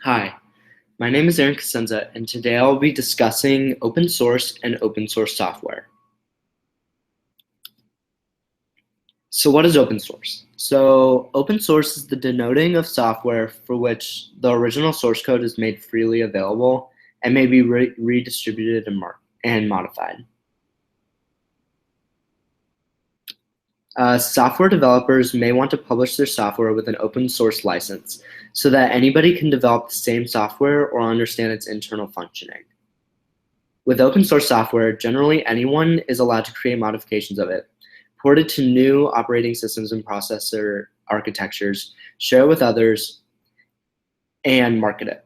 Hi, my name is Aaron Cosenza, and today I'll be discussing open source and open source software. So what is open source? So open source is the denoting of software for which the original source code is made freely available and may be redistributed and modified. Software developers may want to publish their software with an open source license so that anybody can develop the same software or understand its internal functioning. With open source software, generally anyone is allowed to create modifications of it, port it to new operating systems and processor architectures, share it with others, and market it.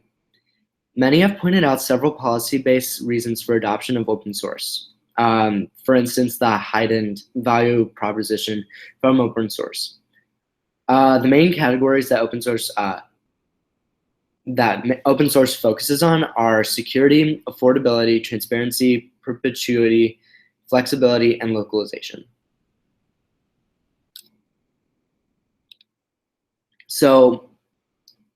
Many have pointed out several policy-based reasons for adoption of open source. For instance, the heightened value proposition from open source. The main categories that open source focuses on are security, affordability, transparency, perpetuity, flexibility, and localization. So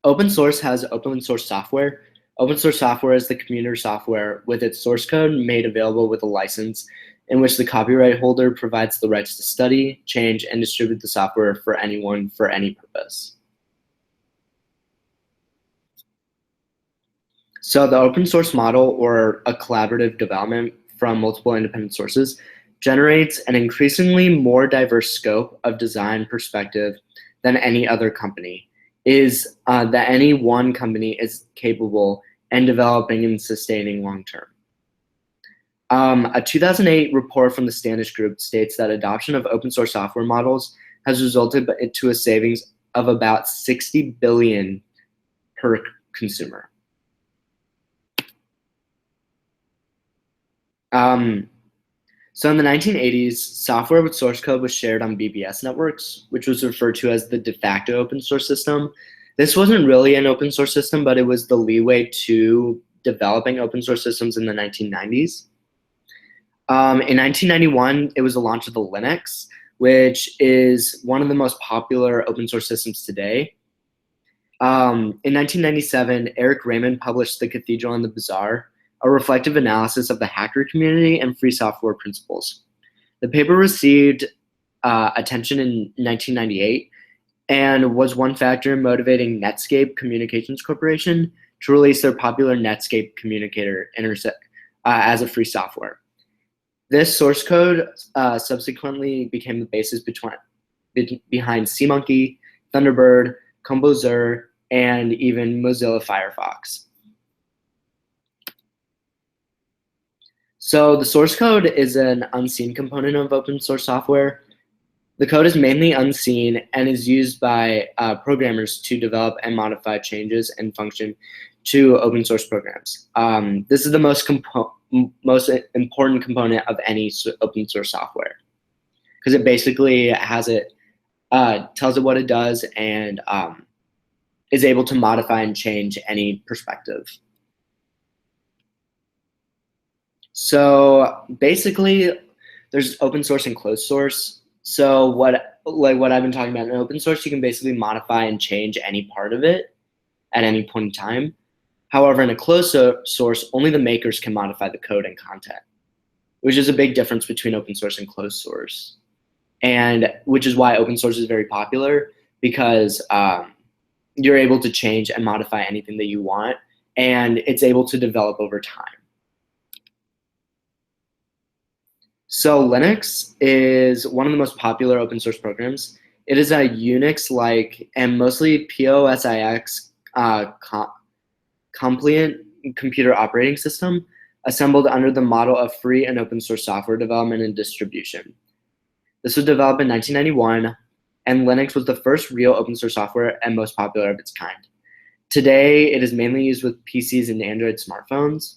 open source has open source software. Open source software is the community software with its source code made available with a license in which the copyright holder provides the rights to study, change, and distribute the software for anyone for any purpose. So the open source model, or a collaborative development from multiple independent sources, generates an increasingly more diverse scope of design perspective than any other company, is that any one company is capable and developing and sustaining long term. A 2008 report from the Standish Group states that adoption of open source software models has resulted to a savings of about 60 billion per consumer. So in the 1980s, software with source code was shared on BBS networks, which was referred to as the de facto open source system. This wasn't really an open source system, but it was the leeway to developing open source systems in the 1990s. In 1991, it was the launch of the Linux, which is one of the most popular open source systems today. In 1997, Eric Raymond published The Cathedral and the Bazaar, a reflective analysis of the hacker community and free software principles. The paper received attention in 1998 and was one factor in motivating Netscape Communications Corporation to release their popular Netscape Communicator as a free software. This source code subsequently became the basis behind SeaMonkey, Thunderbird, Composer, and even Mozilla Firefox. So the source code is an unseen component of open source software. The code is mainly unseen and is used by programmers to develop and modify changes and function to open source programs. This is the most important component of any open source software because it basically has tells it what it does and is able to modify and change any perspective. So basically, there's open source and closed source. So what I've been talking about in open source, you can basically modify and change any part of it at any point in time. However, in a closed source, only the makers can modify the code and content, which is a big difference between open source and closed source. And which is why open source is very popular, because you're able to change and modify anything that you want, and it's able to develop over time. So Linux is one of the most popular open source programs. It is a Unix-like and mostly POSIX compliant computer operating system assembled under the model of free and open source software development and distribution. This was developed in 1991, and Linux was the first real open source software and most popular of its kind. Today, it is mainly used with PCs and Android smartphones.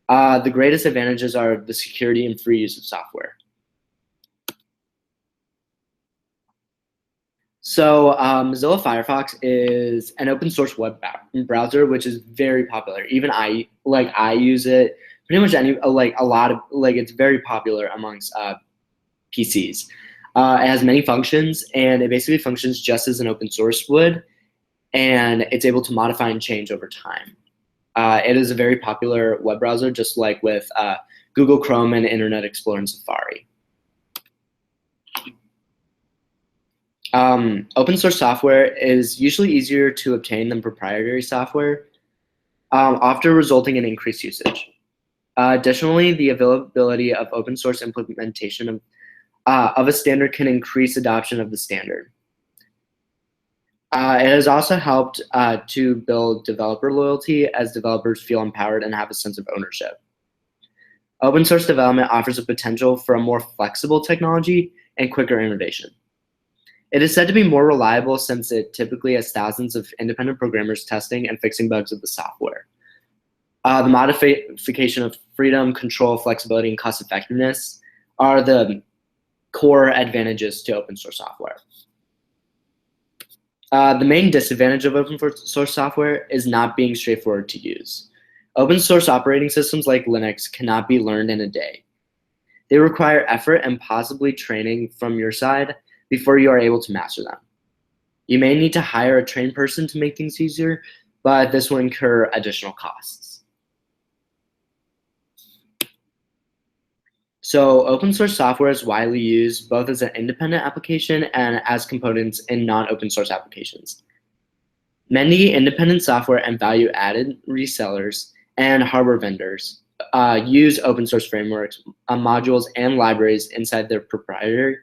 The greatest advantages are the security and free use of software. So Mozilla Firefox is an open source web browser, which is very popular. Even I use it pretty much it's very popular amongst PCs. It has many functions, and it basically functions just as an open source would. and it's able to modify and change over time. It is a very popular web browser, just like with Google Chrome and Internet Explorer and Safari. Open source software is usually easier to obtain than proprietary software, often resulting in increased usage. Additionally, the availability of open source implementation of a standard can increase adoption of the standard. It has also helped to build developer loyalty as developers feel empowered and have a sense of ownership. Open source development offers a potential for a more flexible technology and quicker innovation. It is said to be more reliable since it typically has thousands of independent programmers testing and fixing bugs of the software. The modification of freedom, control, flexibility, and cost effectiveness are the core advantages to open source software. The main disadvantage of open source software is not being straightforward to use. Open source operating systems like Linux cannot be learned in a day. They require effort and possibly training from your side before you are able to master them. You may need to hire a trained person to make things easier, but this will incur additional costs. So open source software is widely used both as an independent application and as components in non-open source applications. Many independent software and value-added resellers and hardware vendors use open source frameworks, modules, and libraries inside their proprietary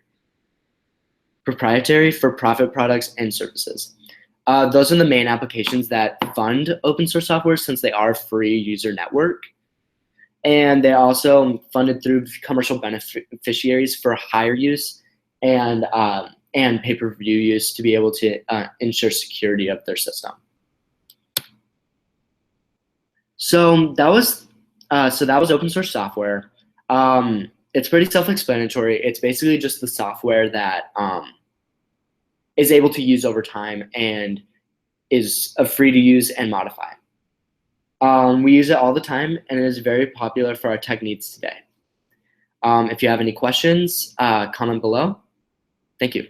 for-profit products and services. Those are the main applications that fund open source software since they are free user network. And they also funded through commercial beneficiaries for higher use and pay-per-view use to be able to ensure security of their system. So that was open source software. It's pretty self-explanatory. It's basically just the software that is able to use over time and is free to use and modify. We use it all the time, and it is very popular for our tech needs today. If you have any questions, comment below. Thank you.